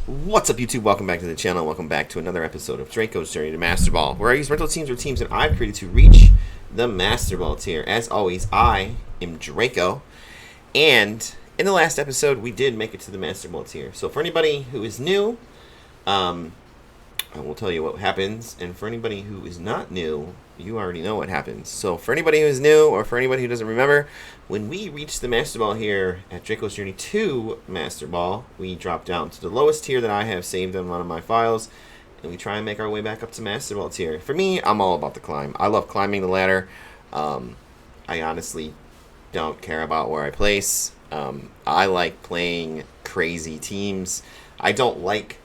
What's up, YouTube? Welcome back to the channel. Welcome back to another episode of Draco's Journey to Master Ball, where I use rental teams or teams that I've created to reach the Master Ball tier. As always, I am Draco, and in the last episode, we did make it to the Master Ball tier. So for anybody who is new, I will tell you what happens, and for anybody who is not new, you already know what happens. So for anybody who is new, or for anybody who doesn't remember, when we reach the Master Ball here at Draco's Journey to Master Ball, we drop down to the lowest tier that I have saved on one of my files, and we try and make our way back up to Master Ball tier. For me, I'm all about the climb. I love climbing the ladder. I honestly don't care about where I place. I like playing crazy teams. I don't like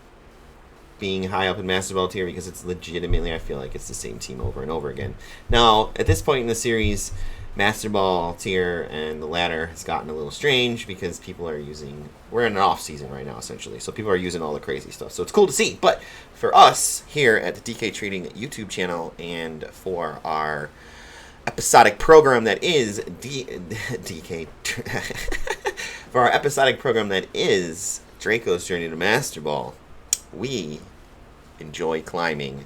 being high up in Master Ball tier because it's legitimately, I feel like it's the same team over and over again. Now, at this point in the series, Master Ball tier and the ladder has gotten a little strange because people are using, we're in an off season right now essentially, so people are using all the crazy stuff, so it's cool to see. But for us here at the DK Trading YouTube channel, and for our episodic program that is DK for our episodic program that is Draco's Journey to Master Ball, we enjoy climbing.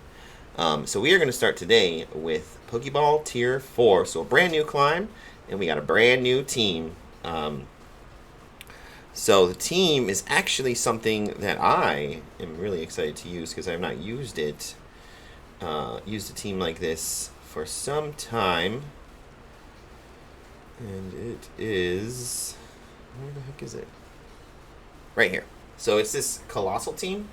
So we are going to start today with Pokeball Tier 4. So a brand new climb, and we got a brand new team. So the team is actually something that I am really excited to use because I have not used it. Used a team like this for some time. And it is... where the heck is it? Right here. So it's this Coalossal team.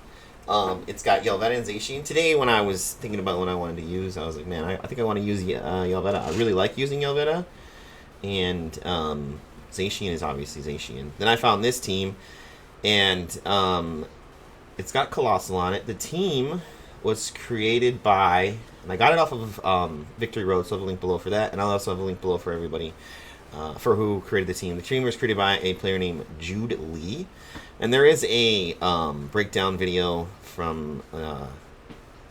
It's got Yveltal and Zacian. Today, when I was thinking about what I wanted to use, I was like, man, I think I want to use Yveltal. I really like using Yveltal. And Zacian is obviously Zacian. Then I found this team, and it's got Coalossal on it. The team was created by, and I got it off of Victory Road, so I have a link below for that. And I'll also have a link below for everybody for who created the team. The team was created by a player named Jude Lee. And there is a breakdown video from a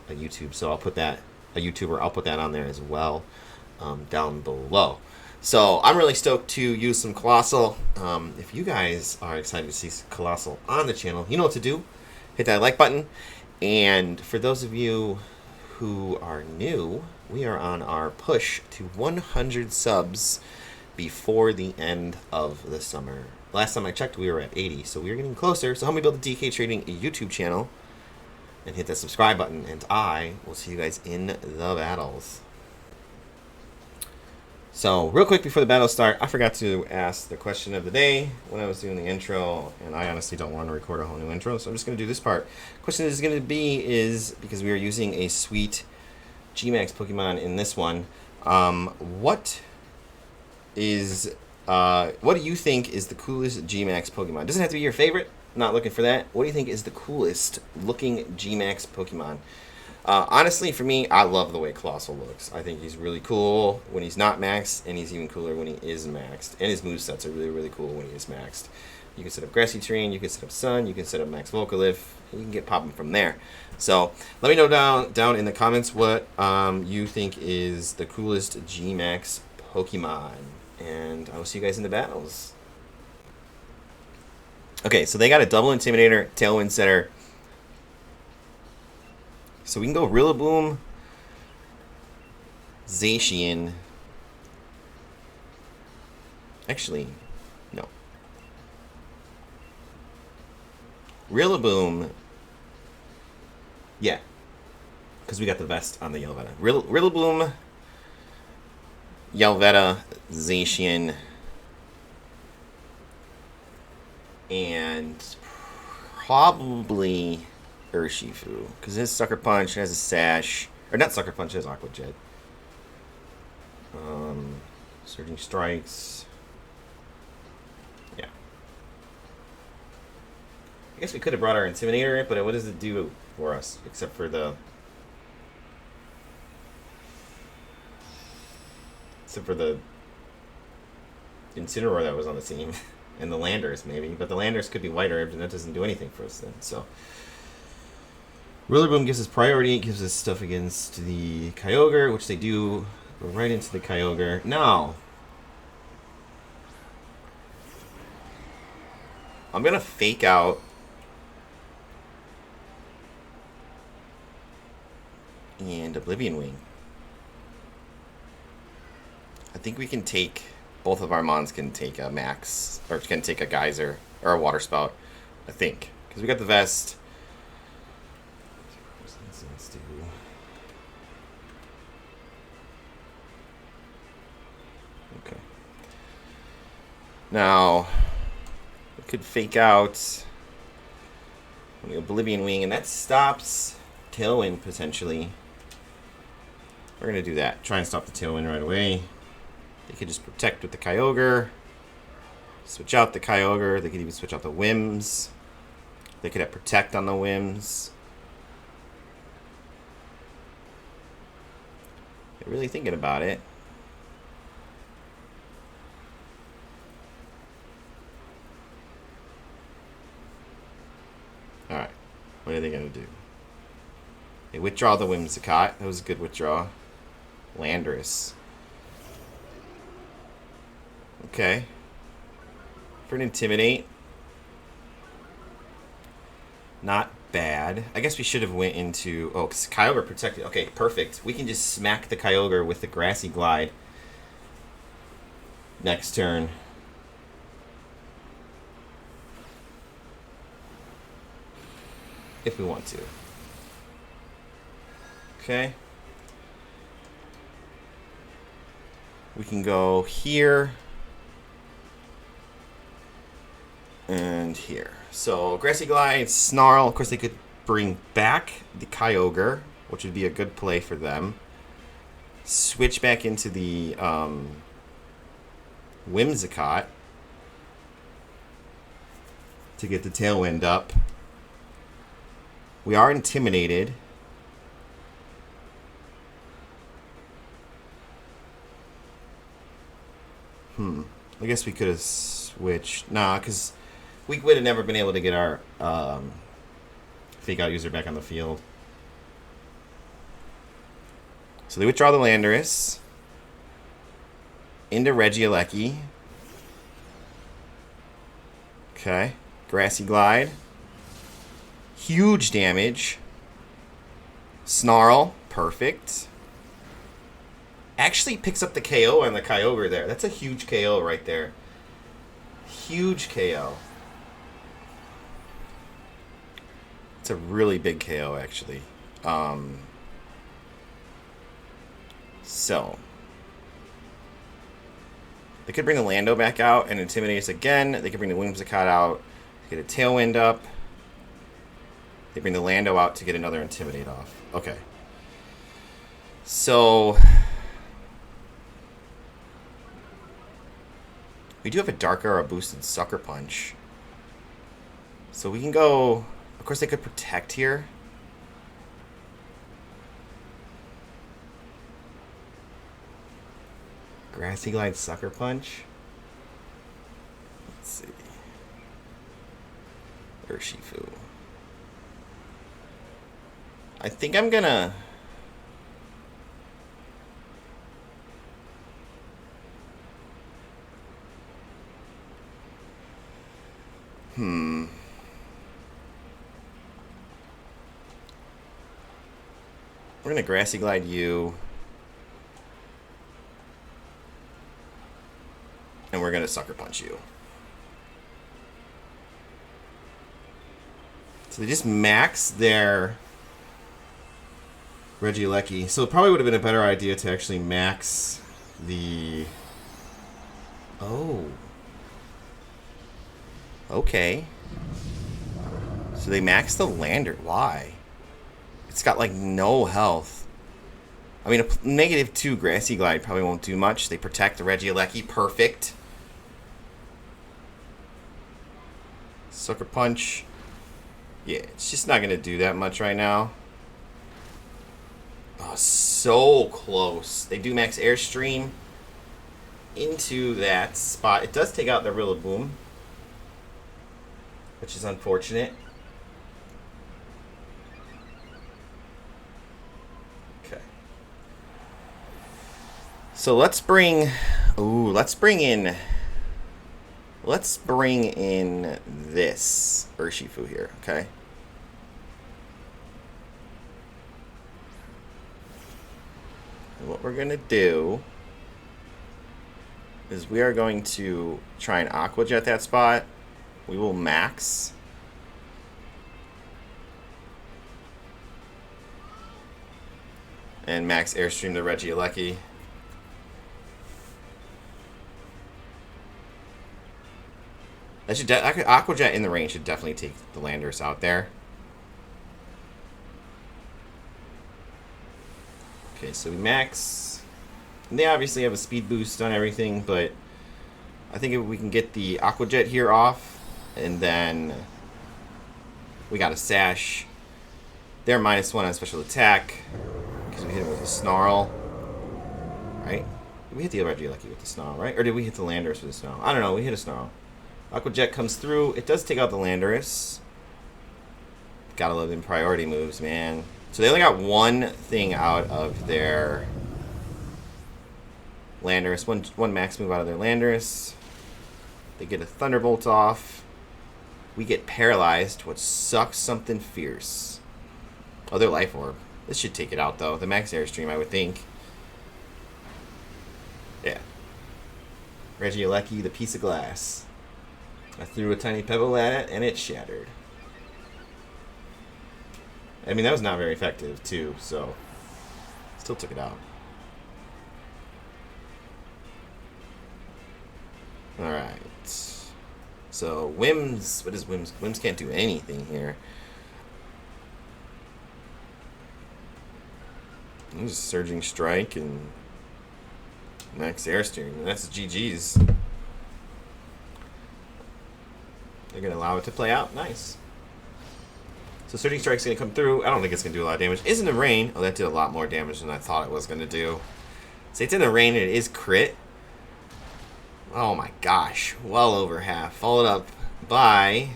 YouTube, so I'll put that, I'll put that on there as well down below. So I'm really stoked to use some Coalossal. If you guys are excited to see Coalossal on the channel, you know what to do. Hit that like button. And for those of you who are new, we are on our push to 100 subs before the end of the summer. Last time I checked, we were at 80, so we are getting closer. So help me build the DK Trading YouTube channel and hit that subscribe button, and I will see you guys in the battles. So real quick before the battles start, I forgot to ask the question of the day when I was doing the intro, and I honestly don't want to record a whole new intro, so I'm just going to do this part. Question is going to be is, because we are using a sweet G-Max Pokemon in this one, what do you think is the coolest G-Max Pokemon? Doesn't have to be your favorite. Not looking for that. What do you think is the coolest looking G-Max Pokemon? Honestly, for me, I love the way Coalossal looks. I think he's really cool when he's not maxed, and he's even cooler when he is maxed. And his movesets are really, really cool when he is maxed. You can set up Grassy Terrain, you can set up Sun, you can set up Max Volcalith, and you can get popping from there. So let me know down in the comments what you think is the coolest G-Max Pokemon. And I will see you guys in the battles. Okay, so they got a double Intimidator, Tailwind Setter. So we can go Rillaboom, Zacian. Actually, no. Rillaboom. Yeah. Because we got the vest on the Yveltal. Rillaboom, Yveltal, Zacian, and probably Urshifu, because his Sucker Punch has a Sash, or not Sucker Punch, has Aqua Jet. Surging Strikes. Yeah. I guess we could have brought our Intimidator, but what does it do for us, except for the... except for the Incineroar that was on the team. And the Landers, maybe. But the Landers could be White Herbed, and that doesn't do anything for us then. So Rillaboom gives us priority. It gives us stuff against the Kyogre, which they do. Go right into the Kyogre. Now, I'm going to fake out and Oblivion Wing. I think we can take, both of our mons can take a max, or can take a geyser, or a water spout, I think. Because we got the vest. Let's do... Okay. Now, we could fake out the Oblivion Wing, and that stops Tailwind, potentially. We're going to do that. Try and stop the Tailwind right away. They could just protect with the Kyogre. Switch out the Kyogre. They could even switch out the Whims. They could have Protect on the Whims. They're really thinking about it. Alright. What are they going to do? They withdraw the Whimsicott. That was a good witdraw. Landorus. Okay. For an Intimidate. Not bad. I guess we should have went into... Oh, because Kyogre protected. Okay, perfect. We can just smack the Kyogre with the Grassy Glide. Next turn. If we want to. Okay. We can go here. And here. So, Grassy Glide, Snarl. Of course, they could bring back the Kyogre, which would be a good play for them. Switch back into the Whimsicott to get the Tailwind up. We are intimidated. I guess we could have switched. Nah, because we would have never been able to get our fake out user back on the field. So they withdraw the Landorus into Regieleki. Okay. Grassy Glide. Huge damage. Snarl. Perfect. Actually picks up the KO on the Kyogre there. That's a huge KO right there. Huge KO. It's a really big KO, actually. So. They could bring the Lando back out and intimidate us again. They could bring the Whimsicott out to get a Tailwind up. They bring the Lando out to get another Intimidate off. Okay. So... we do have a Dark Aura boosted Sucker Punch. So we can go... Of course, they could Protect here. Grassy Glide Sucker Punch. Let's see. Urshifu. I think I'm gonna... We're going to Grassy Glide you. And we're going to Sucker Punch you. So they just max their Regieleki. So it probably would have been a better idea to actually max the... Oh. Okay. So they maxed the Lander. Why? It's got like no health. I mean, a -2 Grassy Glide probably won't do much. They protect the Regieleki. Perfect. Sucker Punch. Yeah, it's just not going to do that much right now. Oh, so close. They do max Airstream into that spot. It does take out the Rillaboom, which is unfortunate. Okay. So let's bring... Ooh, let's bring in... Let's bring in this Urshifu here, okay? And what we're going to do is we are going to try and Aqua Jet that spot. We will max. And max Airstream the Regieleki. That should Aqua Jet in the range should definitely take the Landorus out there. Okay, so we max. And they obviously have a speed boost on everything, but I think if we can get the Aqua Jet here off, and then we got a Sash. They're -1 on special attack because we hit him with a Snarl, right? We hit the Regieleki with the Snarl, right? Or did we hit the Landorus with a Snarl? I don't know. We hit a Snarl. Aqua Jet comes through. It does take out the Landorus. Gotta love them priority moves, man. So they only got one thing out of their Landorus. One max move out of their Landorus. They get a Thunderbolt off. We get paralyzed, which sucks something fierce. Oh, their Life Orb. This should take it out, though. The max Airstream, I would think. Yeah. Regieleki, the piece of glass. I threw a tiny pebble at it, and it shattered. I mean, that was not very effective, too, so... Still took it out. Alright. So, Whims... What is Whims? Whims can't do anything here. There's Surging Strike and... Max Airstream. That's GG's. They're going to allow it to play out. Nice. So Surging Strike's going to come through. I don't think it's going to do a lot of damage. It's in the rain. Oh, that did a lot more damage than I thought it was going to do. So it's in the rain and it is crit. Oh my gosh. Well over half. Followed up by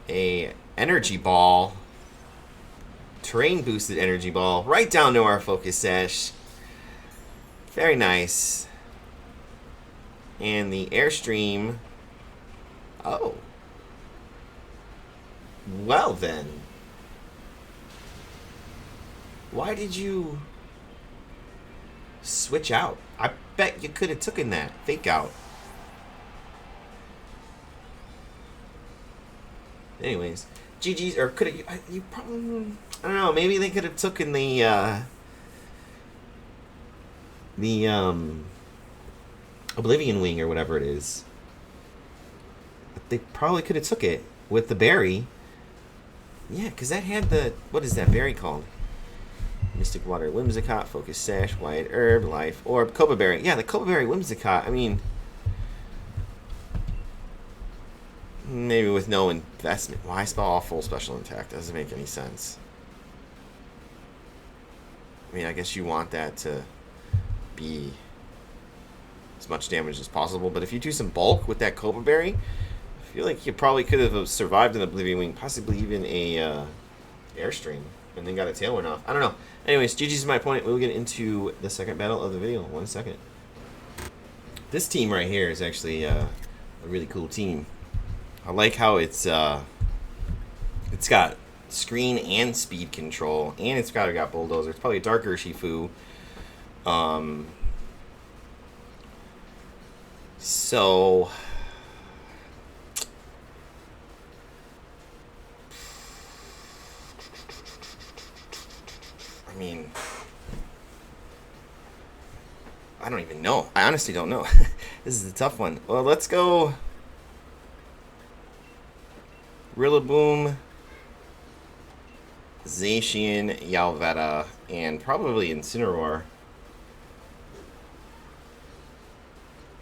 a Energy Ball. Terrain boosted Energy Ball. Right down to our Focus Sash. Very nice. And the Airstream... Oh. Well then. Why did you switch out? I bet you could have taken that. Fake out. Anyways. GG's, or could have, you probably, I don't know, maybe they could have taken the Oblivion Wing or whatever it is. They probably could have took it with the berry. Yeah, because that had the... What is that berry called? Mystic Water, Whimsicott, Focus Sash, White Herb, Life Orb, Copa Berry. Yeah, the Copa Berry Whimsicott. I mean... Maybe with no investment. Why spell off full special attack? Doesn't make any sense. I mean, I guess you want that to be as much damage as possible. But if you do some bulk with that Copa Berry... I feel like you probably could have survived an Oblivion Wing, possibly even a Airstream, and then got a Tailwind off. I don't know. Anyways, GG's my opponent. We'll get into the second battle of the video. 1 second. This team right here is actually a really cool team. I like how it's got screen and speed control, and it's got Bulldozer. It's probably a Dark Urshifu. So... I mean, I don't even know. I honestly don't know. This is a tough one. Well, let's go Rillaboom, Zacian, Yveltal, and probably Incineroar.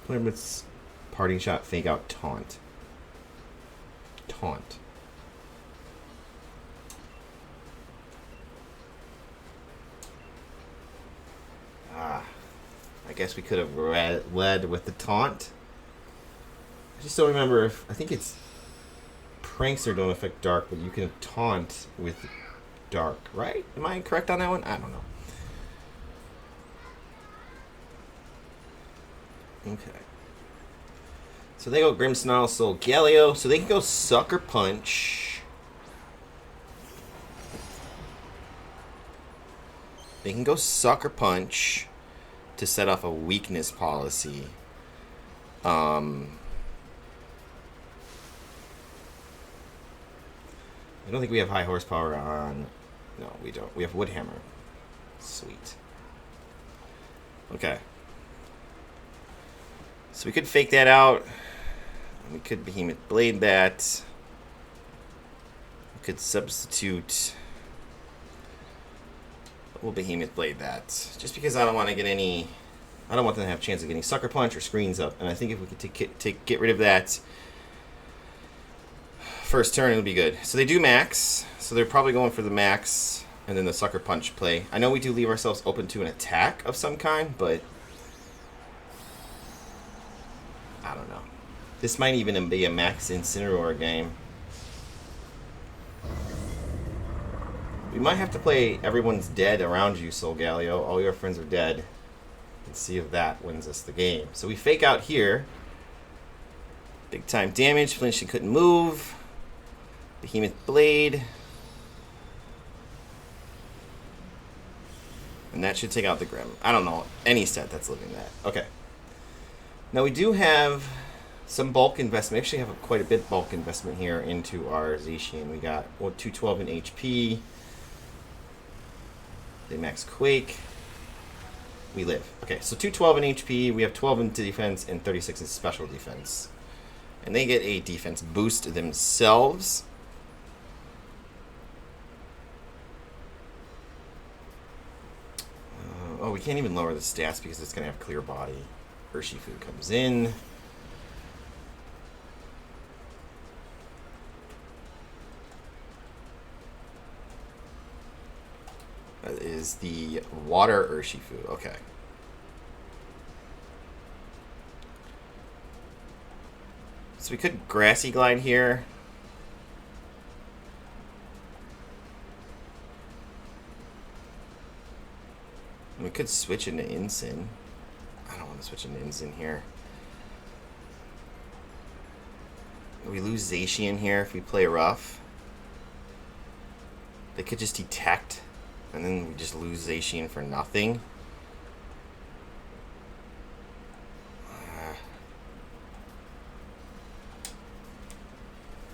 Clime's Parting Shot, Fake Out, Taunt. Taunt. I guess we could have led with the Taunt. I just don't remember if... I think it's... Prankster don't affect Dark, but you can Taunt with Dark, right? Am I correct on that one? I don't know. Okay. So they go Grimmsnarl, Soul Galio. So they can go Sucker Punch. They can go Sucker Punch to set off a weakness policy. I don't think we have high horsepower on... No, we don't. We have Wood Hammer. Sweet. Okay. So we could fake that out. We could Behemoth Blade that. We could substitute... We'll Behemoth Blade that. Just because I don't want to get any... I don't want them to have a chance of getting Sucker Punch or Screens up. And I think if we could get rid of that first turn, it'll be good. So they do max. So they're probably going for the max and then the Sucker Punch play. I know we do leave ourselves open to an attack of some kind, but... I don't know. This might even be a max Incineroar game. We might have to play Everyone's Dead around you, Solgaleo. All your friends are dead. And see if that wins us the game. So we fake out here. Big time damage. Flinching couldn't move. Behemoth Blade. And that should take out the Grim. I don't know any set that's living that. Okay. Now we do have some bulk investment. We actually have quite a bit bulk investment here into our Zacian. We got 212 in HP. They max Quake. We live. Okay, so 212 in HP. We have 12 in defense and 36 in special defense. And they get a defense boost themselves. Oh, we can't even lower the stats because it's going to have clear body. Urshifu comes in. That is the water Urshifu. Okay. So we could Grassy Glide here. We could switch into Incin. I don't want to switch into Incin here. We lose Zacian here if we play rough. They could just detect, and then we just lose Zacian for nothing.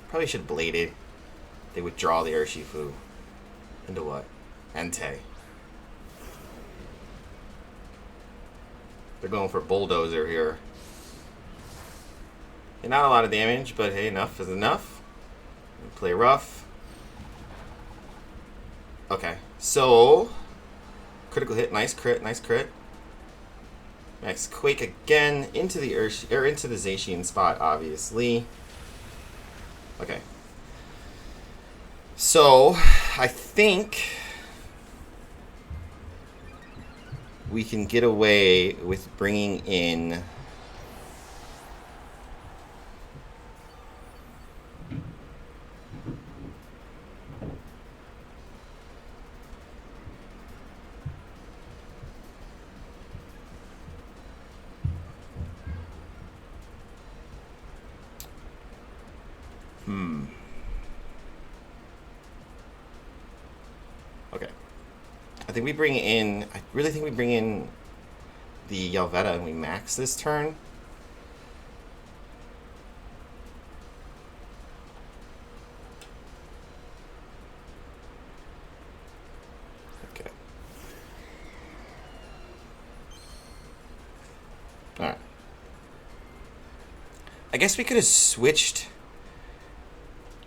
Probably should blade it. They withdraw the Urshifu. Into what? Entei. They're going for Bulldozer here. And not a lot of damage, but hey, enough is enough. We play rough. Okay, so critical hit, nice crit, nice crit. Max Quake again into the into the Zacian spot, obviously. Okay. So I think we can get away with bringing in Okay. I think we bring in... I really think we bring in the Yveltal and we max this turn. Okay. Alright. I guess we could have switched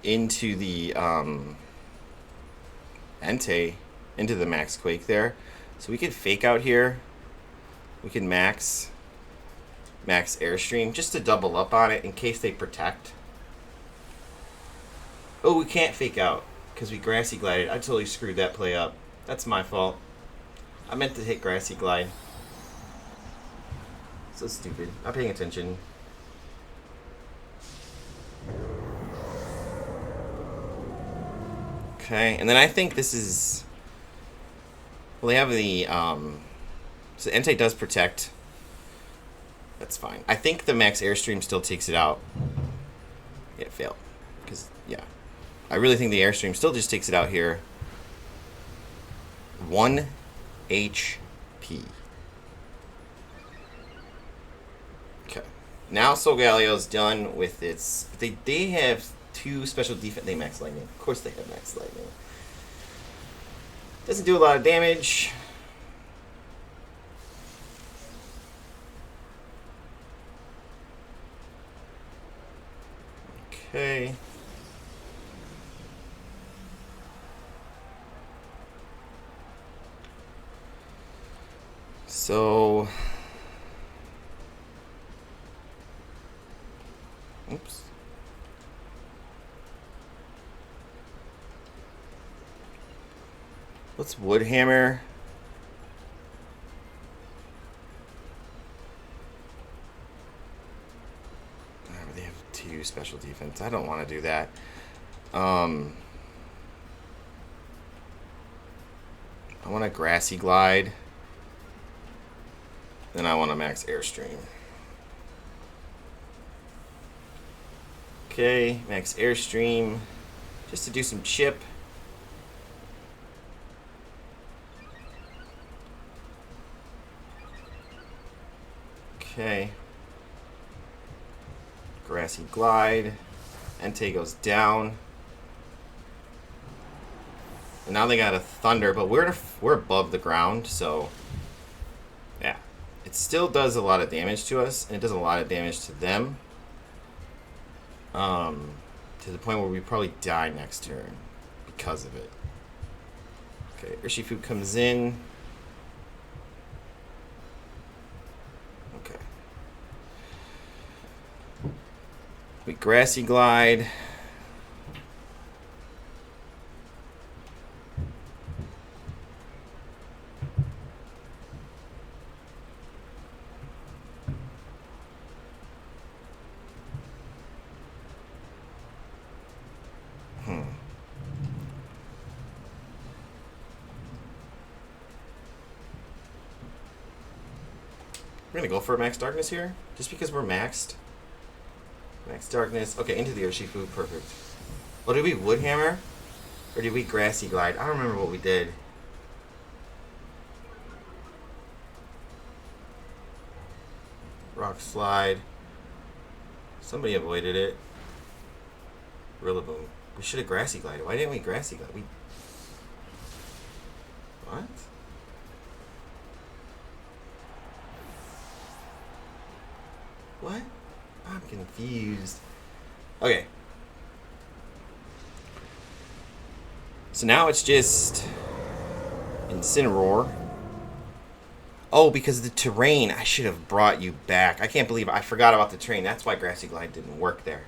into the Entei, into the Max Quake there. So we could fake out here. We can max Airstream just to double up on it in case they protect. Oh, we can't fake out because we Grassy Glided. I totally screwed that play up. That's my fault. I meant to hit Grassy Glide. So stupid. Not paying attention. Okay, and then I think this is... Well, they have the... So Entei does protect. That's fine. I think the Max Airstream still takes it out. Yeah, it failed. Because, yeah. I really think the Airstream still just takes it out here. 1 HP. Okay. Now Solgalio's done with its... They have 2 special defense... They max lightning. Of course they have max lightning. Doesn't do a lot of damage. Okay. So... Oops. Let's Woodhammer. Oh, they have 2 special defense. I don't want to do that. I want a Grassy Glide. Then I want a max Airstream. Okay, max Airstream. Just to do some chip. Okay. Grassy Glide. Entei goes down. And now they got a Thunder, but we're above the ground, so yeah. It still does a lot of damage to us, and it does a lot of damage to them. To the point where we probably die next turn because of it. Okay, Urshifu comes in. Okay. We Grassy Glide. We're gonna go for a Max Darkness here, just because we're maxed. Max Darkness. Okay, into the Urshifu. Perfect. Oh, did we Woodhammer? Or did we Grassy Glide? I don't remember what we did. Rock Slide. Somebody avoided it. Rillaboom. We should have Grassy Glided. Why didn't we Grassy Glide? What? What? I'm confused. Okay. So now it's just Incineroar. Oh, because of the terrain. I should have brought you back. I can't believe I forgot about the terrain. That's why Grassy Glide didn't work there.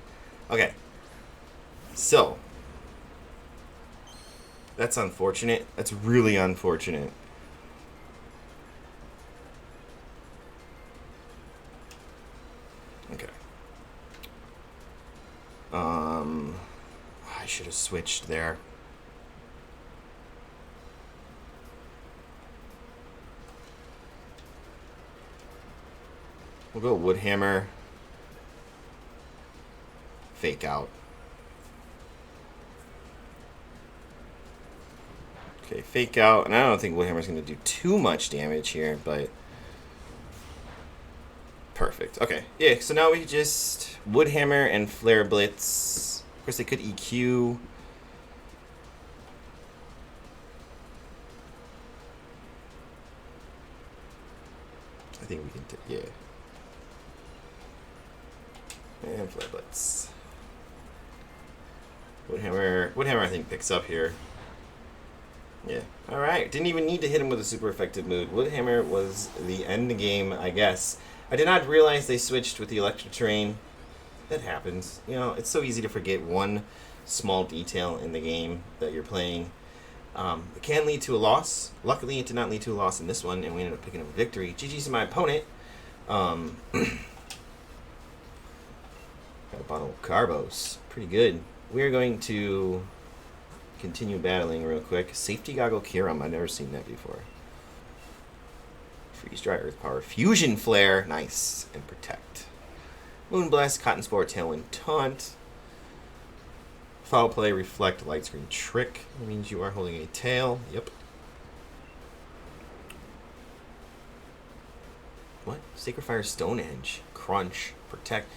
Okay. So. That's unfortunate. That's really unfortunate. Okay. I should have switched there. We'll go Woodhammer. Fake out. Okay, fake out. And I don't think Woodhammer's going to do too much damage here, but... Perfect. Okay. Yeah, so now we just Woodhammer and Flare Blitz. Of course, they could EQ. I think we can yeah. And Flare Blitz. Woodhammer I think picks up here. Yeah. Alright. Didn't even need to hit him with a super effective mood. Woodhammer was the end game, I guess. I did not realize they switched with the electric terrain. That happens. You know, it's so easy to forget one small detail in the game that you're playing. It can lead to a loss. Luckily, it did not lead to a loss in this one, and we ended up picking up a victory. GG's to my opponent. Got a bottle of Carbos. Pretty good. We're going to continue battling real quick. Safety Goggle Kiram. I've never seen that before. Freeze Dry Earth Power. Fusion Flare. Nice. And Protect. Moonblast, Cotton Spore, Tailwind, Taunt. Foul Play, Reflect, Light Screen, Trick. That means you are holding a tail. Yep. What? Sacred Fire Stonehenge. Crunch. Protect.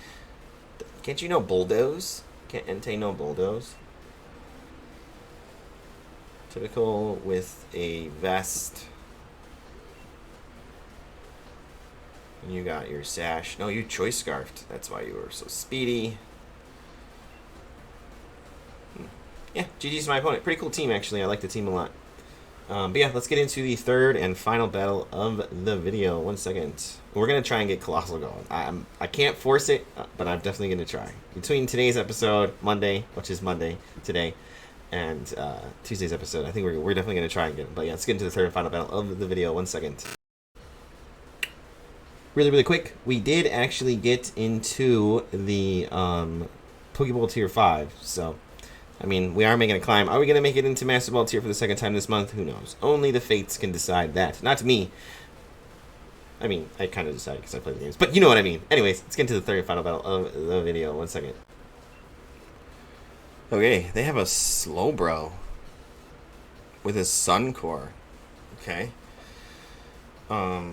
Can't you know Bulldoze? Can't Entei know Bulldoze? Typical with a vest. And you got your sash. No, you choice scarfed. That's why you were so speedy. Yeah, GG's my opponent. Pretty cool team, actually. I like the team a lot. But yeah, let's get into the third and final battle of the video. 1 second. We're going to try and get Coalossal going. I can't force it, but I'm definitely going to try. Between today's episode, Monday, which is Monday today, and Tuesday's episode, I think we're definitely going to try and get it. But yeah, let's get into the third and final battle of the video. 1 second. Really quick, we did actually get into the Pokeball Tier 5, so... I mean, we are making a climb. Are we going to make it into Master Ball tier for the second time this month? Who knows? Only the fates can decide that. Not me. I mean, I kind of decide because I play the games. But you know what I mean. Anyways, let's get into the third and final battle of the video. 1 second. Okay, they have a Slowbro with a Sun Core. Okay. Let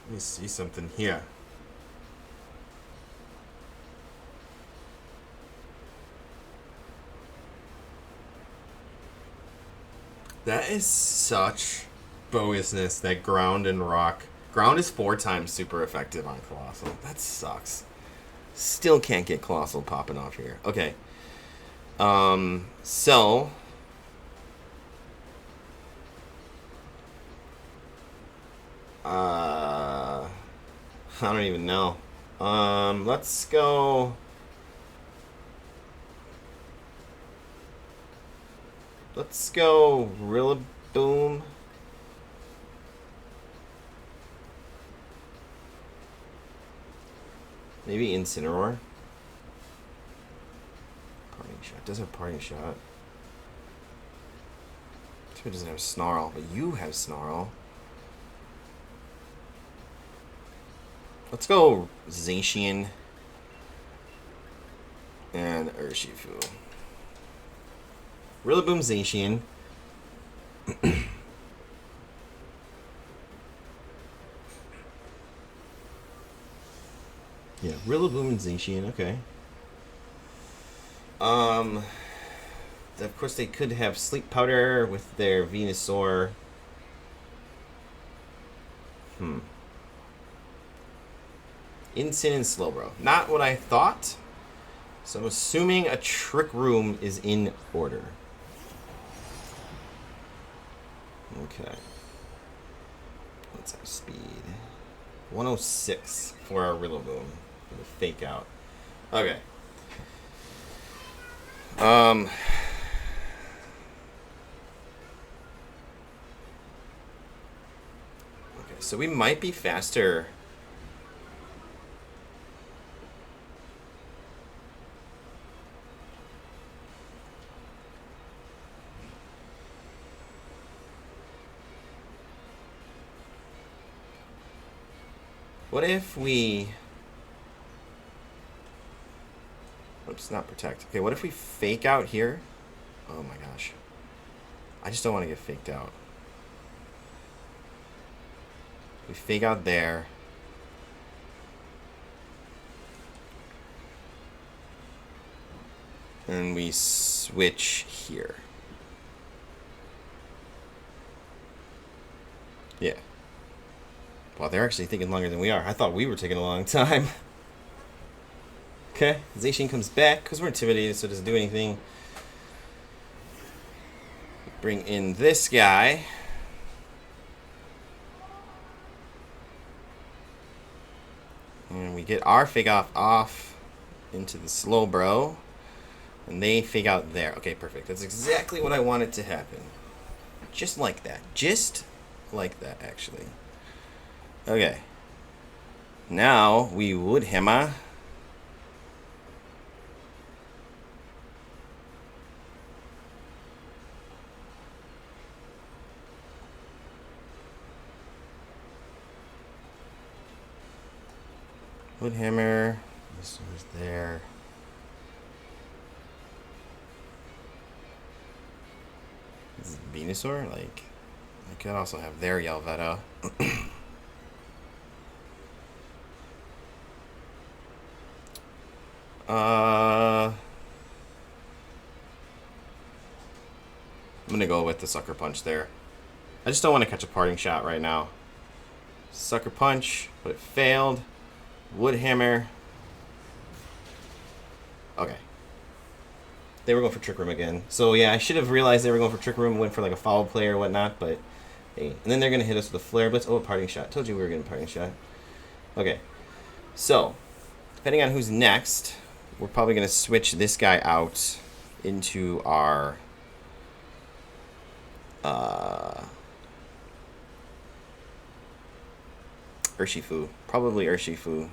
me see something here. That is such bogusness, that ground and rock. Ground is 4 times super effective on Coalossal. That sucks. Still can't get Coalossal popping off here. Okay. So... I don't even know. Let's go... Let's go Rillaboom. Maybe Incineroar. Parting shot. Does have parting shot. It doesn't have Snarl, but you have Snarl. Let's go Zacian and Urshifu. Rillaboom Zacian. Yeah, Rillaboom and Zacian, okay. Of course they could have Sleep Powder with their Venusaur. Incin and Slowbro. Not what I thought. So I'm assuming a Trick Room is in order. Okay. What's our speed? 106 for our Rillaboom. For the fake out. Okay. Okay, so we might be faster. What if we... Oops, not protect. Okay, what if we fake out here? Oh my gosh. I just don't want to get faked out. We fake out there. And we switch here. Yeah. Wow, they're actually thinking longer than we are. I thought we were taking a long time. Okay, Zacian comes back because we're intimidated, so it doesn't do anything. Bring in this guy. And we get our fake off into the Slowbro. And they fake out there. Okay, perfect. That's exactly what I wanted to happen. Just like that. Just like that, actually. Okay. Now we would hammer. Woodhammer. This one's there. This is Venusaur? Like, I could also have their Yveltal. I'm gonna go with the Sucker Punch there. I just don't want to catch a parting shot right now. Sucker Punch, but it failed. Wood Hammer. Okay. They were going for Trick Room again. So yeah, I should have realized they were going for Trick Room and went for like a foul play or whatnot, but hey. And then they're gonna hit us with a Flare Blitz. Oh, a parting shot. Told you we were getting a parting shot. Okay. So, depending on who's next, we're probably gonna switch this guy out into our Urshifu. Probably Urshifu.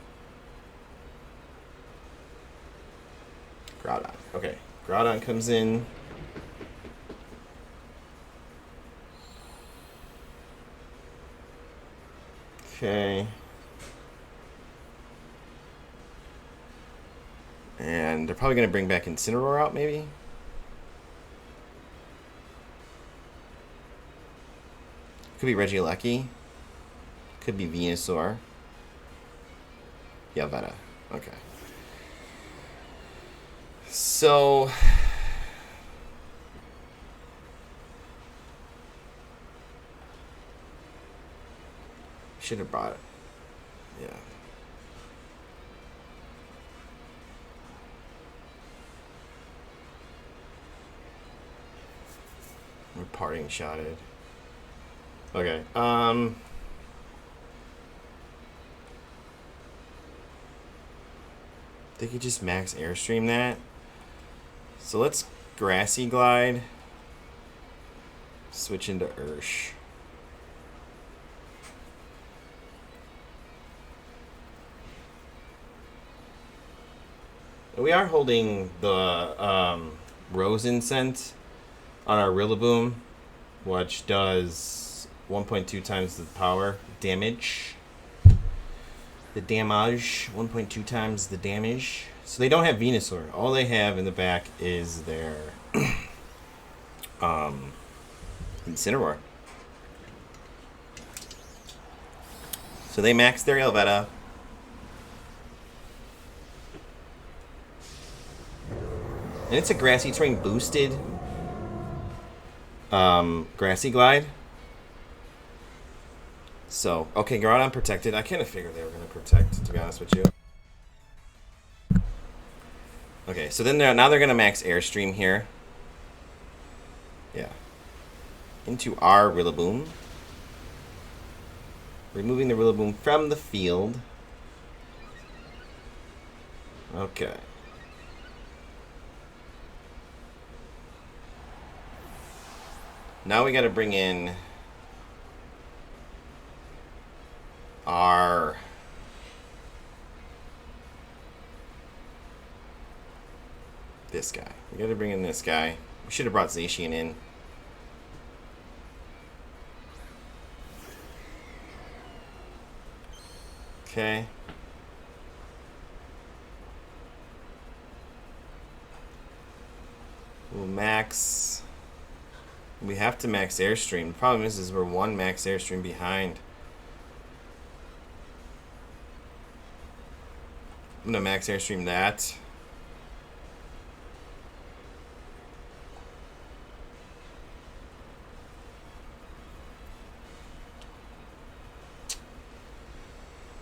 Groudon. Okay. Groudon comes in. Okay. And they're probably going to bring back Incineroar out, maybe? Could be Regieleki. Could be Venusaur. Yveltal. Okay. So... should have brought it. Yeah. We're parting shotted. Okay. They could just max Airstream that. So let's Grassy Glide. Switch into Ursh. We are holding the Rose Incense on our Rillaboom, which does 1.2 times the power damage. The damage, 1.2 times the damage. So they don't have Venusaur. All they have in the back is their Incineroar. So they max their Yveltal. And it's a Grassy Terrain boosted Grassy Glide. So, okay, Groudon protected. I kind of figured they were going to protect, to be honest with you. Okay, so then now they're going to max Airstream here. Yeah. Into our Rillaboom. Removing the Rillaboom from the field. Okay. Now we got to bring in our this guy. We got to bring in this guy. We should have brought Zacian in. Okay. We'll max. We have to max Airstream. The problem is we're one max Airstream behind. I'm gonna max Airstream that.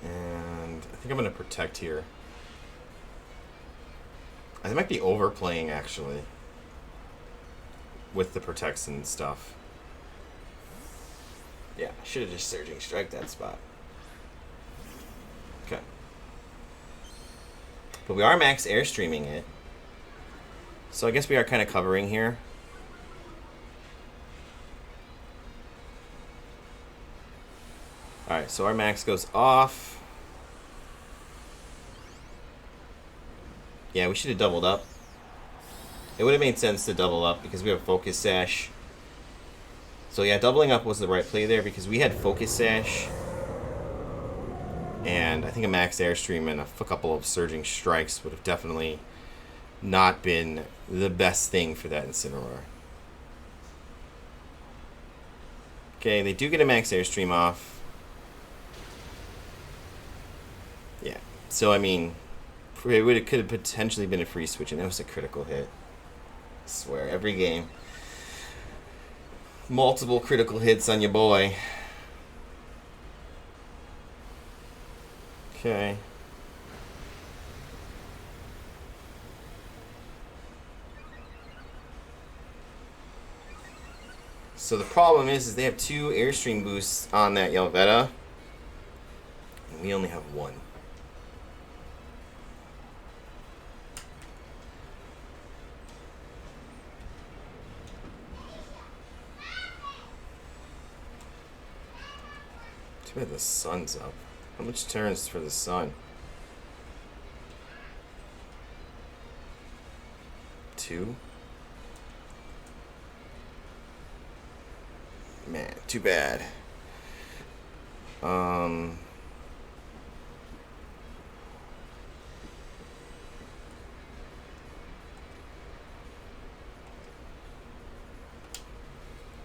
And I think I'm gonna protect here. I might be overplaying actually with the protects and stuff. Yeah, I should have just Surging Strike that spot. Okay. But we are max Airstreaming it. So I guess we are kind of covering here. Alright, so our max goes off. Yeah, we should have doubled up. It would have made sense to double up because we have Focus Sash. So yeah, doubling up was the right play there because we had Focus Sash. And I think a max Airstream and a couple of Surging Strikes would have definitely not been the best thing for that Incineroar. Okay, they do get a max airstream off. Yeah, so I mean, it could have potentially been a free switch, and that was a critical hit. I swear, every game. Multiple critical hits on your boy. Okay. So the problem is they have 2 airstream boosts on that Yveltal, and we only have 1. Too bad the sun's up. How much turns for the sun? 2? Man, too bad.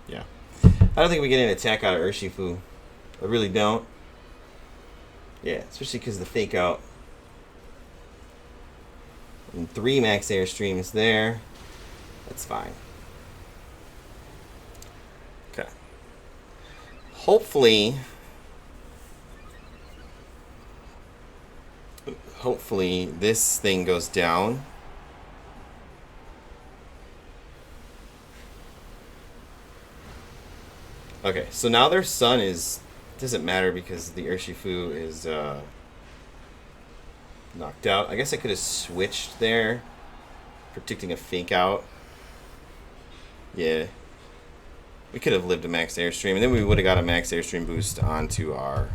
Yeah. I don't think we get an attack out of Urshifu. I really don't. Yeah, especially because of the fake out. And 3 max airstreams there. That's fine. Okay. Hopefully this thing goes down. Okay, so now their sun doesn't matter because the Urshifu is knocked out. I guess I could have switched there, predicting a fake out. Yeah. We could have lived a max airstream, and then we would have got a max airstream boost onto our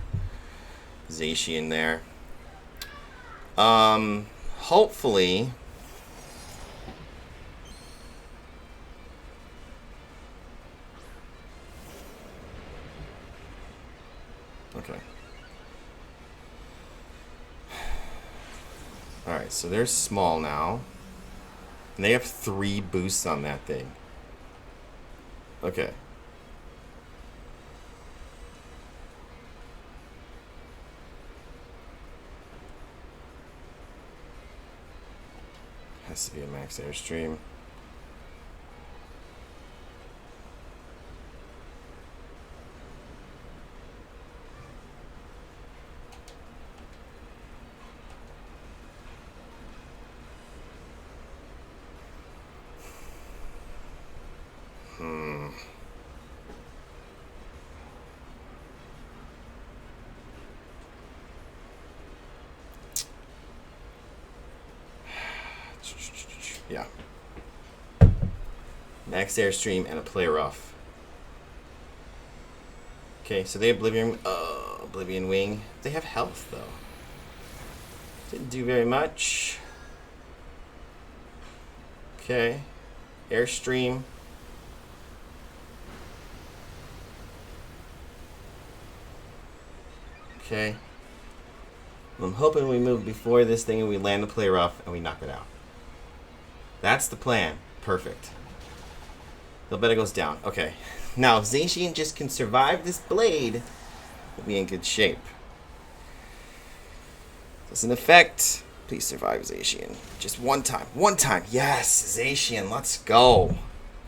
Zacian there. Hopefully okay. Alright, so they're small now. And they have 3 boosts on that thing. Okay. Has to be a max airstream. Yeah. Max airstream and a play rough. Okay, so they have Oblivion Wing. They have health though. Didn't do very much. Okay. Airstream. Okay. I'm hoping we move before this thing and we land the play rough and we knock it out. That's the plan. Perfect. Yveltal goes down. Okay. Now, if Zacian just can survive this blade, we'll be in good shape. Doesn't affect. Please survive, Zacian. Just one time. One time. Yes, Zacian. Let's go.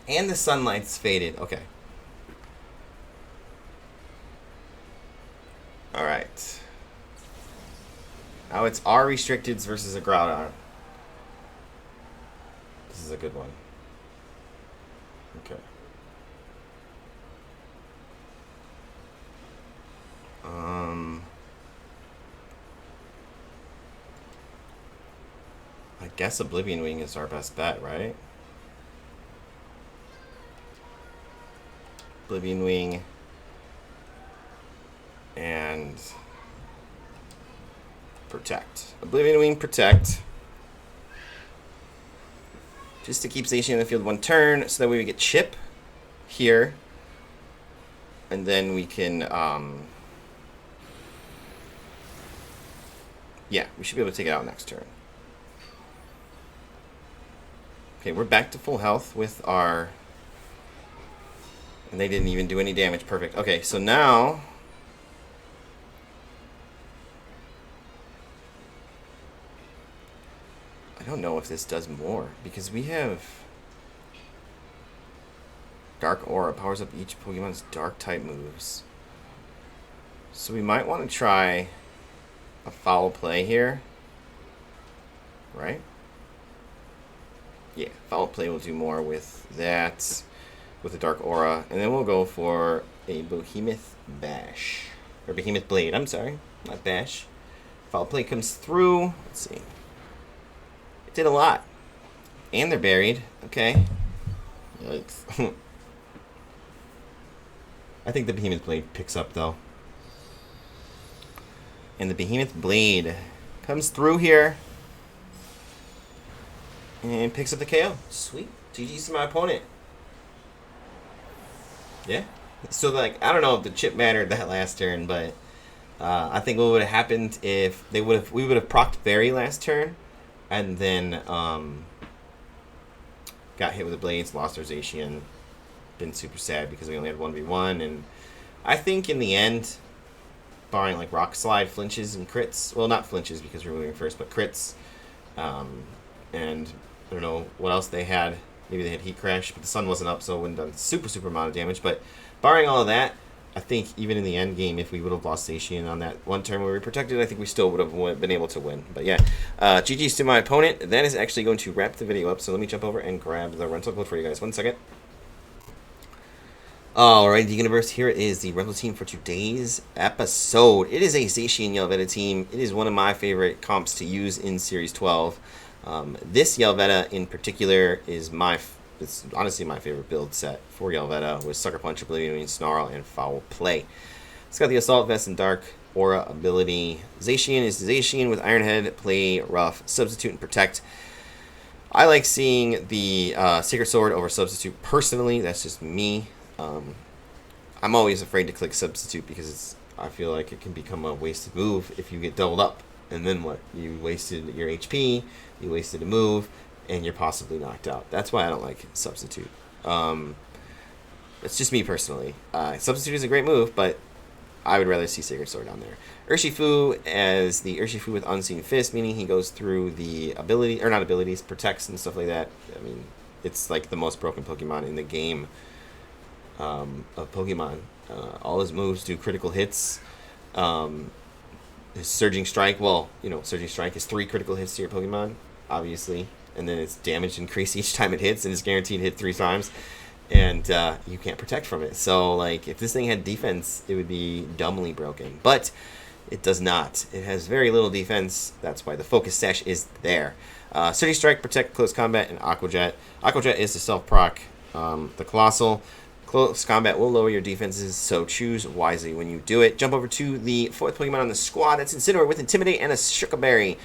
And the sunlight's faded. Okay. Alright. Now it's our restricteds versus a Groudon. This is a good one. Okay. I guess Oblivion Wing is our best bet, right? Oblivion Wing and Protect. Oblivion Wing, Protect. Just to keep Zacian in the field 1 turn, so that way we get Chip here. And then we can, yeah, we should be able to take it out next turn. Okay, we're back to full health with our And they didn't even do any damage. Perfect. Okay, so now... I don't know if this does more, because we have... Dark Aura powers up each Pokemon's Dark-type moves. So we might want to try a Foul Play here. Right? Yeah, Foul Play will do more with that, with the Dark Aura. And then we'll go for a Behemoth Bash. Or Behemoth Blade, I'm sorry. Not Bash. Foul Play comes through. Let's see. It did a lot. And they're buried. Okay. Yikes. I think the Behemoth Blade picks up, though. And the Behemoth Blade comes through here. And picks up the KO. Sweet. GG's to my opponent. Yeah. So, like, I don't know if the chip mattered that last turn, but I think what would have happened if we would have procced Berry last turn, and then got hit with the blades, lost our Zacian. Been super sad because we only had 1v1, and I think in the end, barring like Rock Slide, flinches, and crits, well, not flinches because we're moving first, but crits, and I don't know what else they had. Maybe they had Heat Crash, but the sun wasn't up, so it wouldn't have done super amount of damage. But barring all of that, I think even in the end game, if we would have lost Zacian on that one turn where we protected, I think we still would have been able to win. But yeah, GG's to my opponent. That is actually going to wrap the video up, so let me jump over and grab the rental code for you guys. 1 second. Alright, the universe, here is the rental team for today's episode. It is a Zacian Yveltal team. It is one of my favorite comps to use in Series 12. This Yveltal in particular is it's honestly my favorite build set for Yveltal with Sucker Punch, Oblivion, Snarl, and Foul Play. It's got the Assault Vest and Dark Aura ability. Zacian is Zacian with Iron Head, Play Rough, Substitute, and Protect. I like seeing the Sacred Sword over Substitute personally. That's just me. I'm always afraid to click Substitute because I feel like it can become a wasted move if you get doubled up. And then what? You wasted your HP, you wasted a move, and you're possibly knocked out. That's why I don't like Substitute. It's just me personally. Substitute is a great move, but I would rather see Sacred Sword on there. Urshifu as the Urshifu with Unseen Fist, meaning he goes through the ability, or not abilities, protects and stuff like that. I mean, it's like the most broken Pokemon in the game. Of Pokemon. All his moves do critical hits. His Surging Strike, well, you know, Surging Strike is 3 critical hits to your Pokemon, obviously, and then its damage increase each time it hits, and it's guaranteed to hit 3 times, and you can't protect from it. So, like, if this thing had defense, it would be dumbly broken, but it does not. It has very little defense. That's why the Focus Sash is there. Surging Strike, Protect, Close Combat, and Aqua Jet. Aqua Jet is the self-proc. The Coalossal. Close combat will lower your defenses, so choose wisely when you do it. Jump over to the 4th Pokemon on the squad. That's Incineroar with Intimidate and a Shuka Berry.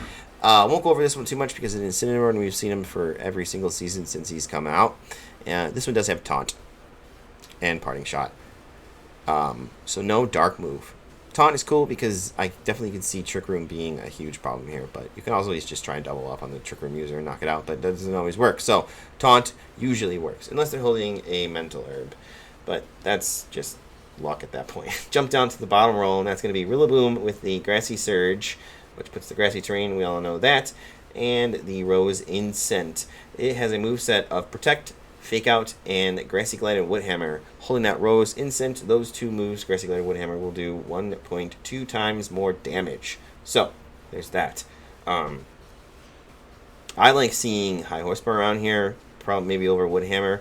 Won't go over this one too much because it's Incineroar, and we've seen him for every single season since he's come out. This one does have Taunt and Parting Shot. So no Dark move. Taunt is cool because I definitely can see Trick Room being a huge problem here, but you can also just try and double up on the Trick Room user and knock it out, but that doesn't always work. So Taunt usually works, unless they're holding a Mental Herb, but that's just luck at that point. Jump down to the bottom row, and that's going to be Rillaboom with the Grassy Surge, which puts the grassy terrain, we all know that, and the Rose Incent. It has a moveset of Protect, Fake Out, and Grassy Glide and Woodhammer. Holding that Rose Incent, those 2 moves, Grassy Glide and Woodhammer, will do 1.2 times more damage. So, there's that. I like seeing High Horsepower around here, probably maybe over Woodhammer,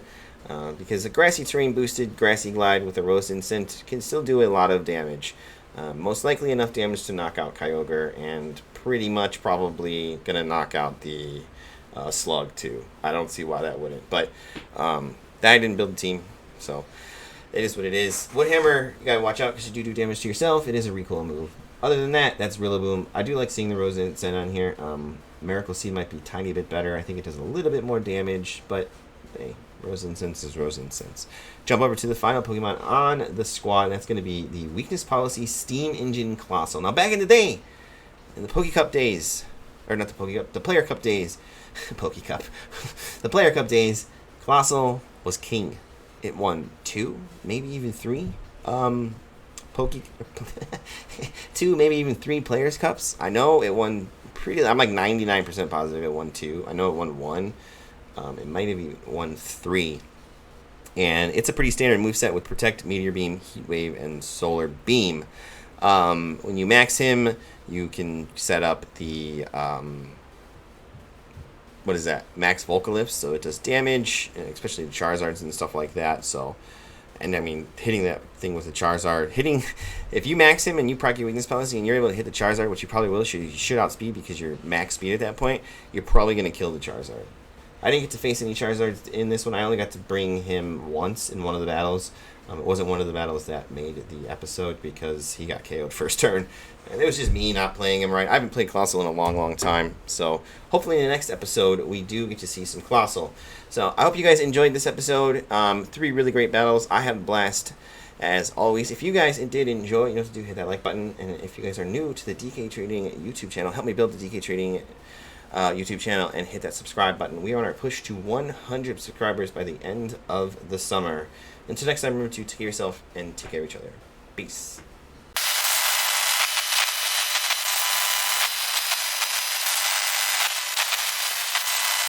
because the Grassy Terrain boosted Grassy Glide with the Rose Incent can still do a lot of damage. Most likely enough damage to knock out Kyogre, and pretty much probably going to knock out the Slug too. I don't see why that wouldn't, but that I didn't build a team, so it is what it is. Woodhammer, you gotta watch out because you do damage to yourself. It is a recoil move. Other than that, that's Rillaboom. I do like seeing the Rose Incent on here. Miracle Seed might be a tiny bit better. I think it does a little bit more damage, but hey, Rose Incense is Rose Incense. Jump over to the final Pokemon on the squad. That's going to be the Weakness Policy Steam Engine Coalossal. Now, back in the day, in the Poke Cup days, or not the Poke Cup, the Player Cup days, Poke Cup, the Player Cup days, Coalossal was king. it won 2, maybe even 3 Poke 2, maybe even 3 Players Cups. I know it won pretty. I'm like 99% positive it won 2. I know it won 1. It might have even won 3. And it's a pretty standard moveset with Protect, Meteor Beam, Heat Wave, and Solar Beam. When you max him, you can set up the what is that? Max Volcalyph, so it does damage, especially the Charizards and stuff like that. So, and I mean, hitting that thing with the Charizard, if you max him and you proc your weakness policy and you're able to hit the Charizard, which you probably will, you should outspeed because you're max speed at that point, you're probably going to kill the Charizard. I didn't get to face any Charizards in this one. I only got to bring him once in one of the battles. It wasn't one of the battles that made the episode because he got KO'd first turn. And it was just me not playing him right. I haven't played Coalossal in a long, long time. So hopefully in the next episode, we do get to see some Coalossal. So I hope you guys enjoyed this episode. 3 really great battles. I had a blast. As always, if you guys did enjoy, you know what to do, hit that like button. And if you guys are new to the DK Trading YouTube channel, help me build the DK Trading YouTube channel and hit that subscribe button. We are on our push to 100 subscribers by the end of the summer. Until next time, remember to take care of yourself and take care of each other. Peace.